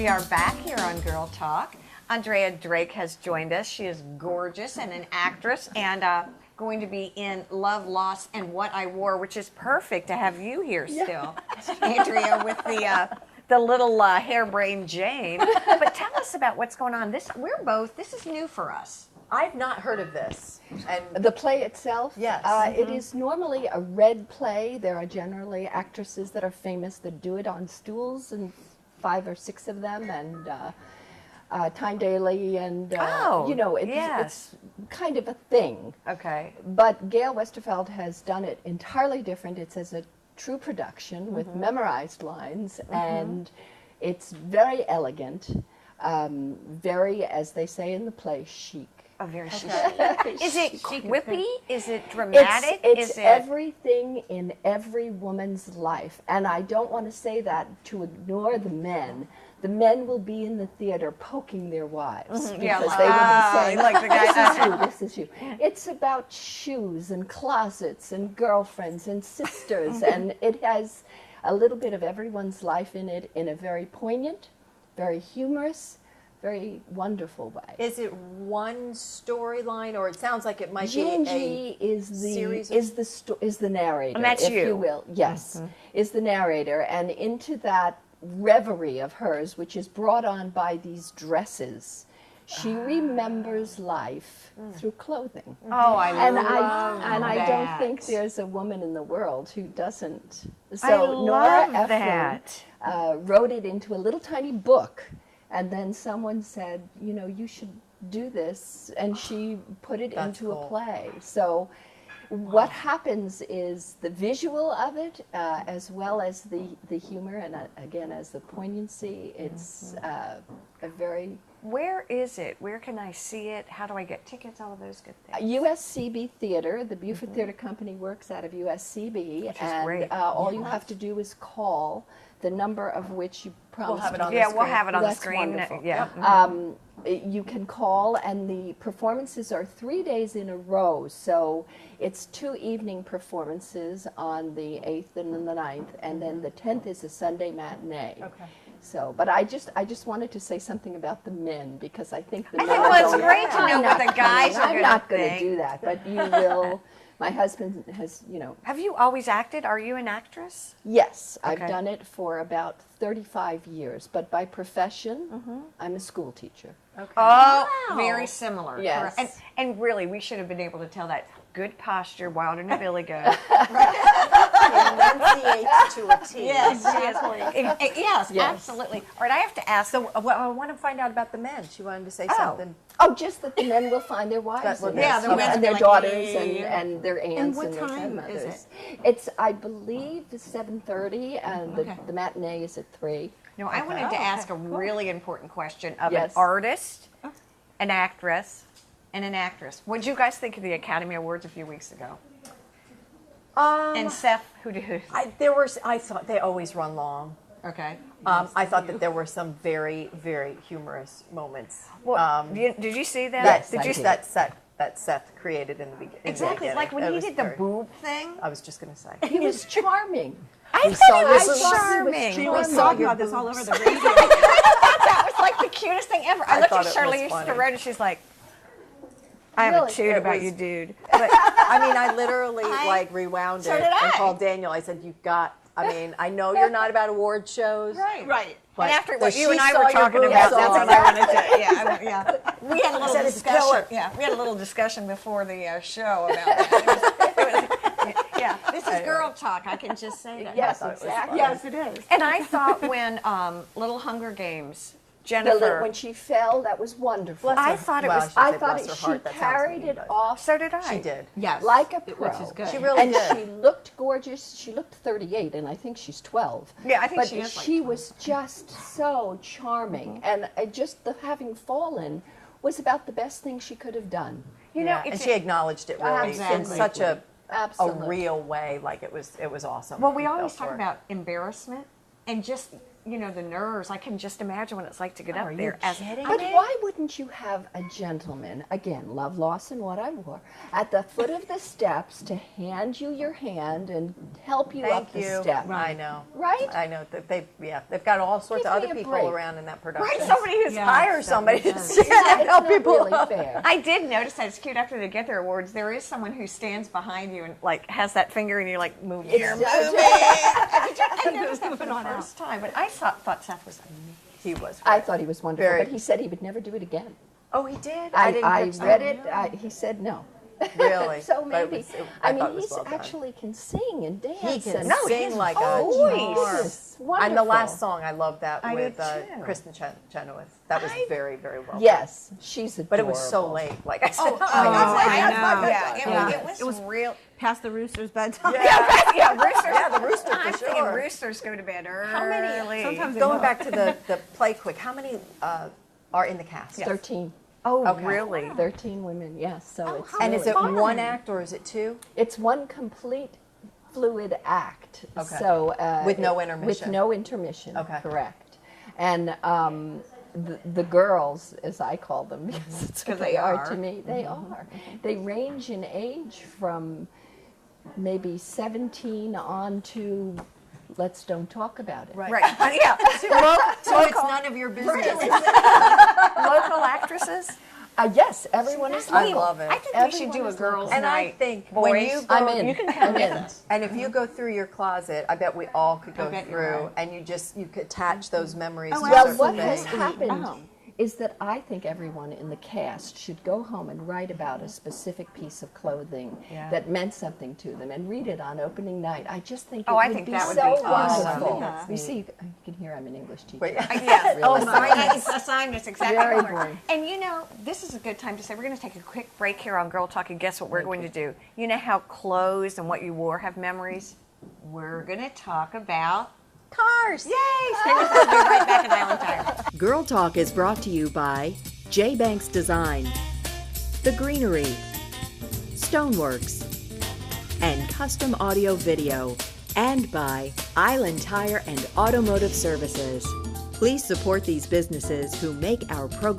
We are back here on Girl Talk. Andrea Drake has joined us. She is gorgeous and an actress and going to be in Love, Loss, and What I Wore, which is perfect to have you here still, Andrea, with the little harebrained Jane. But tell us about what's going on. This is new for us. I've not heard of this. And the play itself? Yes. It is normally a red play. There are generally actresses that are famous that do it on stools, and 5 or 6 of them, and Tyne Daly, and you know, it's kind of a thing. Okay. But Gail Westerfeld has done it entirely different. It's as a true production with memorized lines, and it's very elegant, very, as they say in the play, chic. Oh, very chic. Is it quippy? Is it dramatic? It's everything in every woman's life. And I don't want to say that to ignore the men. The men will be in the theater poking their wives because they will be saying, like the guy, this is you. It's about shoes and closets and girlfriends and sisters, and it has a little bit of everyone's life in it in a very poignant, very humorous, very wonderful way. is it one storyline, or it sounds like it might Gingy be is the narrator, And that's if you. you will. Yes, is the narrator, and into that reverie of hers, which is brought on by these dresses, she remembers life through clothing. Oh, I And love I don't that. think there's a woman in the world who doesn't. I So Nora love Ephron that. wrote it into a little tiny book, and then someone said, you know, you should do this, and she put it That's into cool. a play. So what happens is the visual of it, as well as the humor, and again, as the poignancy, it's a very... Where is it? Where can I see it? How do I get tickets? All of those good things. USCB Theater, the Buford Theater Company works out of USCB, Which is and great. all you have to do is call the number of which you promised. have it on the Yeah, we'll screen. have it on the That's screen. wonderful. Yeah. You can call, and the performances are 3 days in a row, so it's 2 evening performances on the 8th and then the 9th, and then the 10th is a Sunday matinee. Okay. So, but I just wanted to say something about the men, because I think the I men think are well, it's going, great to "I'm know what not the guys coming. are I'm not gonna going to think." do that, but you will. My husband has, you know, Have you always acted? Are you an actress? yes, I've Okay. done it for about 35 years, but by profession, I'm a school teacher. Okay. Oh, very similar. Yes. Correct. And really, we should have been able to tell that. Good posture, Wilder and Billy go. Enunciates to a T. Yes, yes, absolutely. All right, I have to ask. So I want to find out about the men. She wanted to say something. Oh, just that the men will find their wives That will in be- this, Yeah, the you know, women and will their be like, daughters "Yeah." and their aunts what and their time grandmothers. is It's, I believe, 7:30, and the matinee is at 3. No, I wanted to ask a really important question of Yes. an artist, an actress, and an actress. What did you guys think of the Academy Awards a few weeks ago? And Seth, who did? I thought they always run long. Okay. I thought that there were some very, very humorous moments. Well, did you see that? Yes, Did you? that Seth created in the beginning. Exactly. It's like when he did the boob thing. I was just going to say. He was charming. I saw thought he was your boobs. charming. She We was saw talking your about this all boobs. over the radio. That was like the cutest thing ever. I looked thought at it was Charlize funny. Theron and she's like, I have a Really? tune It about was- you, dude. But I mean, I literally rewound So it did I. and called Daniel. I said, "You've got." I mean, I know you're not about award shows, Right. But And after the what you She and I Saw were Your talking Boobs about, that's song. what I wanted to. Yeah. We had a little said it's discussion. killer. Yeah, we had a little discussion before the show about that. Yeah, this is girl talk. I can just say that. Yes, thought it was exactly. funny. Yes, it is. And I thought when Little Hunger Games, Jennifer. When she fell, that was wonderful. I thought it Well, was. I say thought bless her she heart, that sounds carried mean, it but- off. So did I. She did. Yes. Like a pro. Which is good. She really and did. she looked gorgeous. She looked 38, and I think she's 12. Yeah, I think but she is like she 12. was just so charming, and just the having fallen was about the best thing she could have done. You know, and it's she acknowledged it really in Absolutely. such a Absolutely. real way. Like it was awesome. well, we I always felt talk for her. about embarrassment. and just, you know, the nerves. I can just imagine what it's like to get Are up you there. kidding But me? why wouldn't you have a gentleman, again, love, loss, and what I wore, at the foot of the steps to hand you your hand and help you up Thank the you. step? I know. Right? I know that they've got all sorts Give of me other a people break. around in that production. Right, somebody who's Hire somebody to stand Yeah, and it's help not people really up. fair. I did notice that it's cute after they get their awards. There is someone who stands behind you and like has that finger, and you like move here. I noticed that for the first time, but I thought Seth was amazing. He was. I thought he was wonderful, Very- but he said he would never do it again. Oh, he did. I didn't catch that. read it. He said no. Really? So But it maybe. was- I thought mean, it was he's well done. actually can sing and dance. He can and sing his like voice a charm. is And the wonderful. last song, I love that I with did too. Kristen Chenoweth. That was very, very well done. Yes, she's adorable. But it was so late. Like I said, I know. yeah. Yeah, it was real. Past the rooster's bedtime. Yeah, roosters. Yeah, the rooster for I'm thinking sure. roosters go to bed early. How many? Sometimes they Going will. back to the play quick, how many are in the cast? 13. Oh, Okay. really? 13 women, yes. So it's And is really it fun. one act or is it two? It's one complete fluid act. Okay. So With no With intermission. no intermission. Okay. Correct. And the girls, as I call them, because it's what 'Cause they they are are. to me, they are. They range in age from maybe 17 on to let's don't talk about it. Right. Yeah. So it's none of your business. Local actresses. Yes, everyone is I local. love it. I think we should do a Everyone is girls' local. And I night. think Boys, when you go, I'm in. You can come I'm with in. us. and if you go through your closet, I bet we all could go bet you through, would. and you could attach those memories to Well, certain what has things. happened Oh. is that I think everyone in the cast should go home and write about a specific piece of clothing Yeah. that meant something to them and read it on opening night. I just think Oh, it I would think be that would so be awesome. wonderful. Yeah. You see, you can hear I'm an English teacher. Wait, Yeah. Really. Oh, it's assignments, exactly. Very what we're- boring. And you know, this is a good time to say we're going to take a quick break here on Girl Talk, and guess what we're going to do? You know how clothes and what you wore have memories? We're going to talk about cars. Yay! Stay with us. We'll be right back at Island Tire. Girl Talk is brought to you by J. Banks Design, The Greenery, Stoneworks, and Custom Audio Video, and by Island Tire and Automotive Services. Please support these businesses who make our program